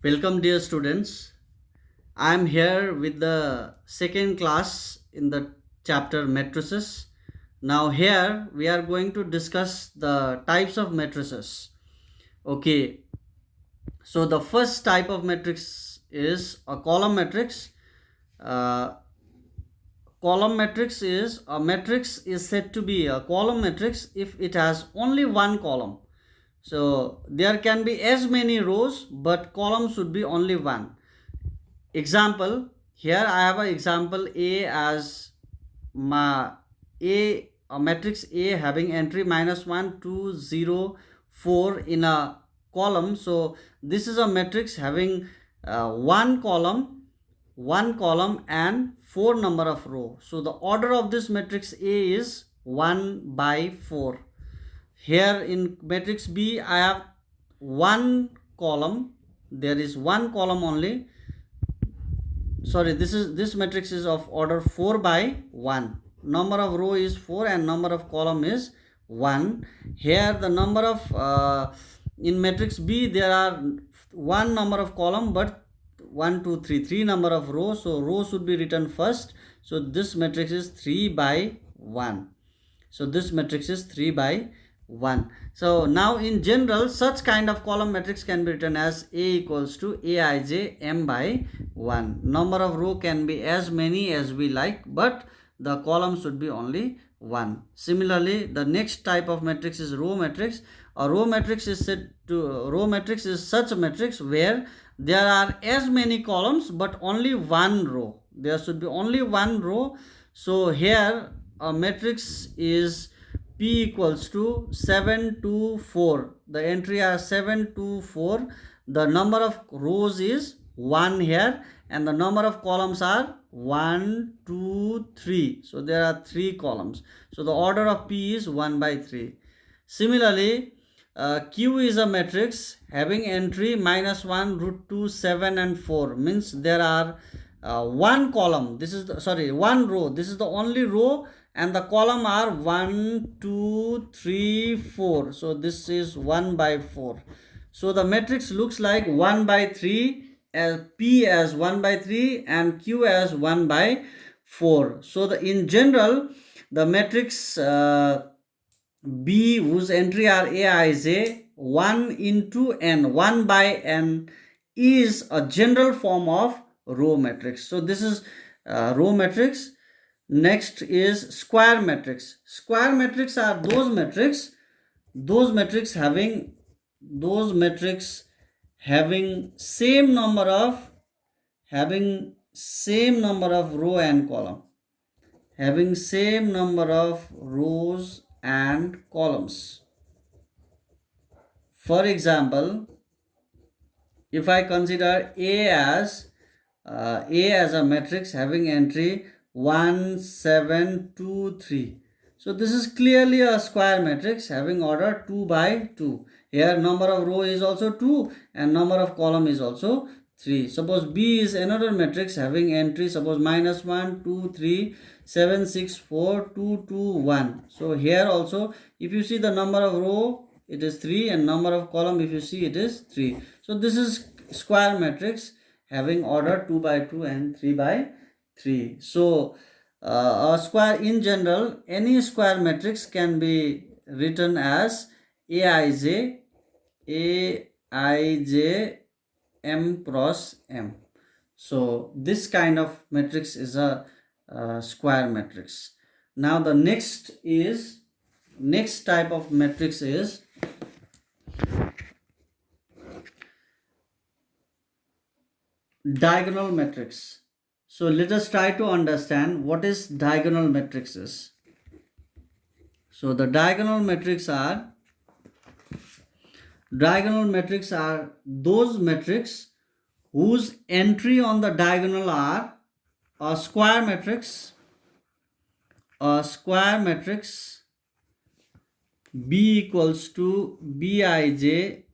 Welcome, dear students. I am here with the second class in the chapter matrices. Now, here we are going to discuss the types of matrices. Okay, so the first type of matrix is a column matrix. Uh, Column matrix is a matrix is said to be a column matrix if it has only one column. So there can be as many rows, but columns should be only one. Example, here I have an example A as my a matrix A having entry -1 2 0 4 in a column. So this is a matrix having one column and four number of row. So the order of this matrix A is 1 by 4. Here in matrix B I have one column. There is one column only. Sorry, this matrix is of order 4 by 1. Number of row is 4 and number of column is 1. Here the number of in matrix B there are one number of column, but 1 2 3 3 number of rows, so row should be written first. So this matrix is 3 by 1. So this matrix is 3 by 1. So now in general such kind of column matrix can be written as A equals to Aij m by 1. Number of row can be as many as we like, but the column should be only 1. Similarly, the next type of matrix is row matrix. A row matrix is such a matrix where there are as many columns but only one row. There should be only one row. So here a matrix is P equals to 7 2 4. The entry are 7 2 4. The number of rows is 1 here and the number of columns are 1 2 3. So there are 3 columns. So the order of P is 1 by 3. Similarly, Q is a matrix having entry -1 √2 7 and 4. Means there are one column. This is one row. This is the only row and the column are 1 2 3 4. So this is 1 by 4. So the matrix looks like 1 by 3, as P as 1 by 3 and Q as 1 by 4. So in general the matrix B whose entry are Aij 1 into n, 1 by n is a general form of row matrix. So this is row matrix. Next is square matrix. Square matrix are those matrix having same number of row and column, having same number of rows and columns. For example, if I consider A as a matrix having entry 1 7 2 3. So this is clearly a square matrix having order 2 by 2. Here number of row is also 2 and number of column is also 3. Suppose B is another matrix having entry, suppose -1 2 3 7 6 4 2 2 1. So here also if you see the number of row it is 3 and number of column if you see it is 3. So this is square matrix having order 2 by 2 and 3 by 3. So a square in general, any square matrix can be written as Aij m cross m. So this kind of matrix is a square matrix. Now the next type of matrix is diagonal matrix. So let us try to understand what is diagonal matrices. So the diagonal matrix are those matrix whose entry on the diagonal are a square matrix B equals to Bij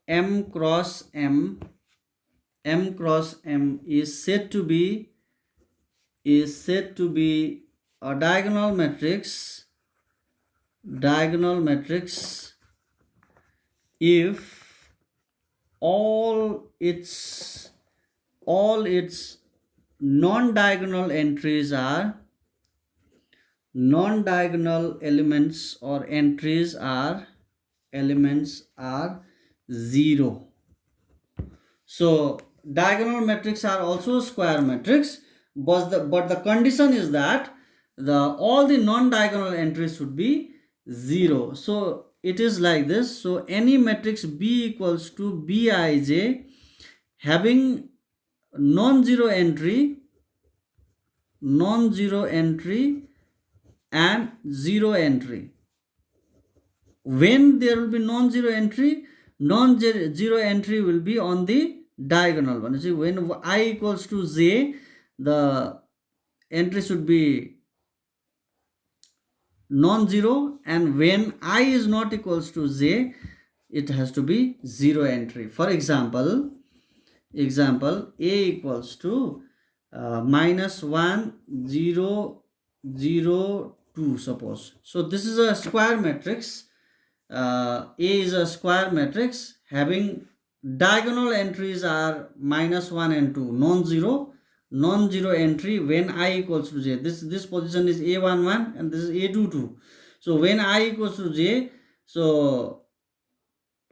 m cross m. M cross m is said to be a diagonal matrix if all its all its non-diagonal entries are non-diagonal elements or elements are 0. So diagonal matrix are also square matrix, but the condition is that the all the non-diagonal entries should be 0. So it is like this. So any matrix B equals to Bij having non-zero entry, and zero entry. When there will be non-zero entry, non-zero entry will be on the diagonal one. You see, when I equals to j, the entry should be non-zero, and when I is not equals to j, it has to be zero entry. For example, a equals to -1 0 0 2, suppose. So this is a square matrix. A is a square matrix having diagonal entries are -1 and 2, non-zero entry when I equals to j. This position is a11 and this is a22. So when I equals to j, so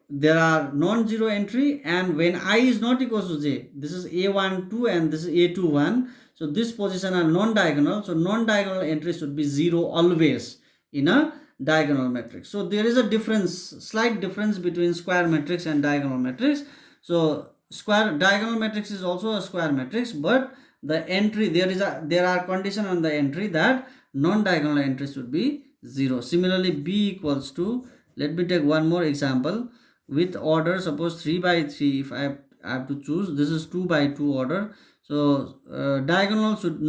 there are non-zero entry, and when I is not equals to j, this is a12 and this is a21. So this position are non-diagonal, so non-diagonal entry should be 0 always in a diagonal matrix. So there is a difference, slight difference between square matrix and diagonal matrix. So diagonal matrix is also a square matrix, but the entry, there are condition on the entry that non-diagonal entry should be 0. Similarly, B equals to, let me take one more example with order, suppose 3 by 3. If I have to choose, this is 2 by 2 order. So diagonal should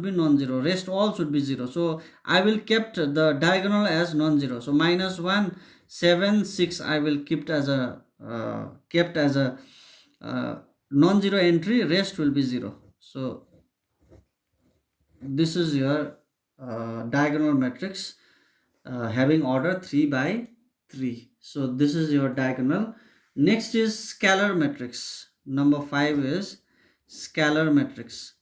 be non-zero, rest all should be 0. So I will kept the diagonal as non-zero. So -1 7 6 I will kept as a non-zero entry, rest will be 0. So this is your diagonal matrix having order 3 by 3. So this is your diagonal. Next is scalar matrix. Number 5 is scalar matrix.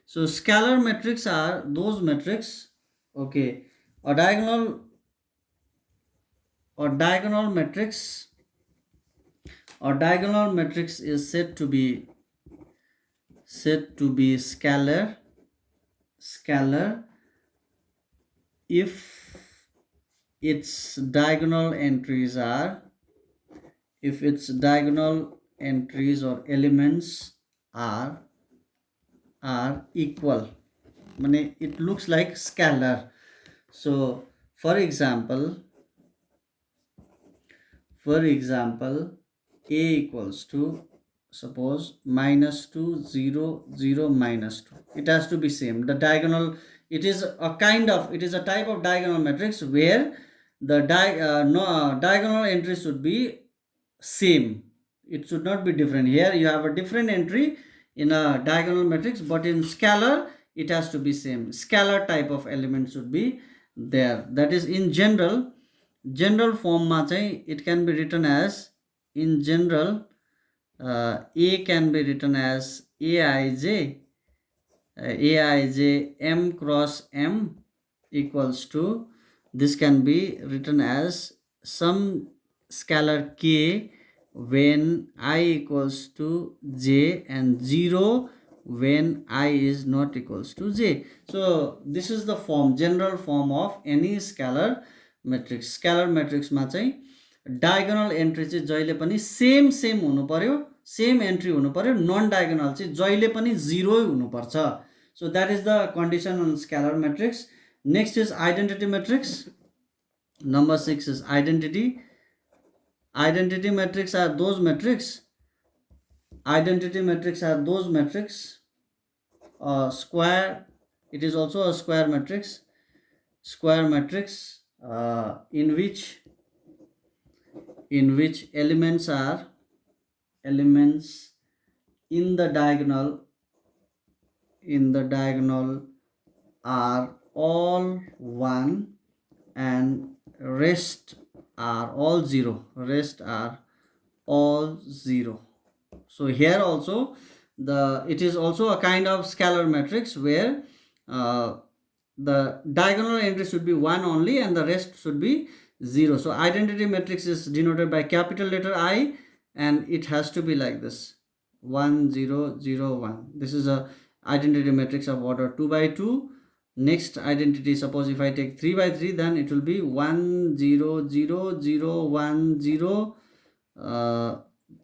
So scalar matrix are those matrix, okay, a diagonal matrix is said to be scalar if its diagonal entries or elements are equal. Meaning it looks like scalar. So for example, a equals to, suppose, -2 0 0 -2. It has to be same. The diagonal, it is a type of diagonal matrix where the diagonal entry should be same. It should not be different. Here you have a different entry in a diagonal matrix, but in scalar it has to be same. Scalar type of element should be there. That is, in general form ma chai it can be written as, in general, a can be written as aij m cross m equals to, this can be written as some scalar k when I equals to j and 0 when I is not equals to j. So this is the general form of any scalar matrix. Scalar matrix ma chai diagonal entry चाहिँ जहिले पनि same हुनु पर्यो, same entry हुनु पर्यो, none diagonal चाहिँ जहिले पनि 0 हुनु पर्छ. So that is the condition on scalar matrix. Next is identity matrix. Number 6 is identity. Identity matrix are those matrix square, it is also a square matrix in which elements in the diagonal are all 1 and rest are all 0. So here also it is also a kind of scalar matrix where uh, the diagonal entry should be 1 only and the rest should be 0. So identity matrix is denoted by capital letter I, and it has to be like this: 1 0 0 1. This is a identity matrix of order 2 by 2. Next identity, suppose if I take 3 by 3, then it will be 1 0 0 0 1 0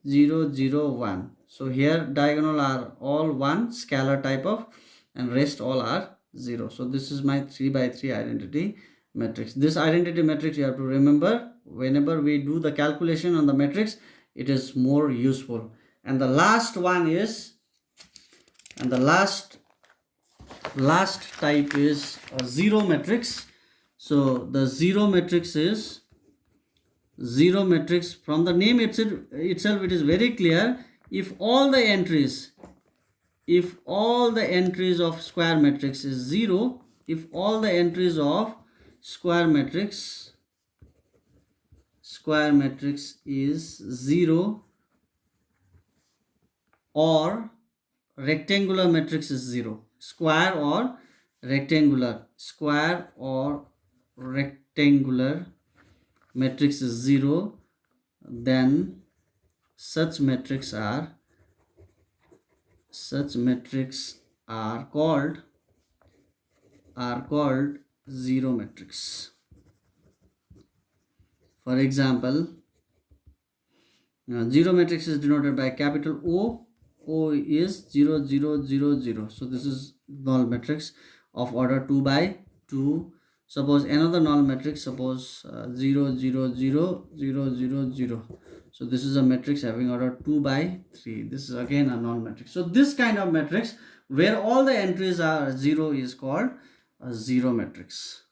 0 0 1. So here diagonal are all 1 scalar type of, and rest all are 0. So this is my 3 by 3 identity matrix. This identity matrix you have to remember whenever we do the calculation on the matrix, it is more useful. And the last one is, and the last type is a zero matrix. So the zero matrix is, zero matrix, from the name itself it is very clear. If all the entries of square matrix is 0, if all the entries of square matrix is 0, or rectangular matrix is 0, square or rectangular matrix is 0, then such matrix are called zero matrix. For example, zero matrix is denoted by capital O. O is 0 0 0 0. So this is null matrix of order 2 by 2. Suppose another null matrix, suppose 0 0 0 0 0 0. So this is a matrix having order 2 by 3. This is again a null matrix. So this kind of matrix where all the entries are 0 is called a zero matrix.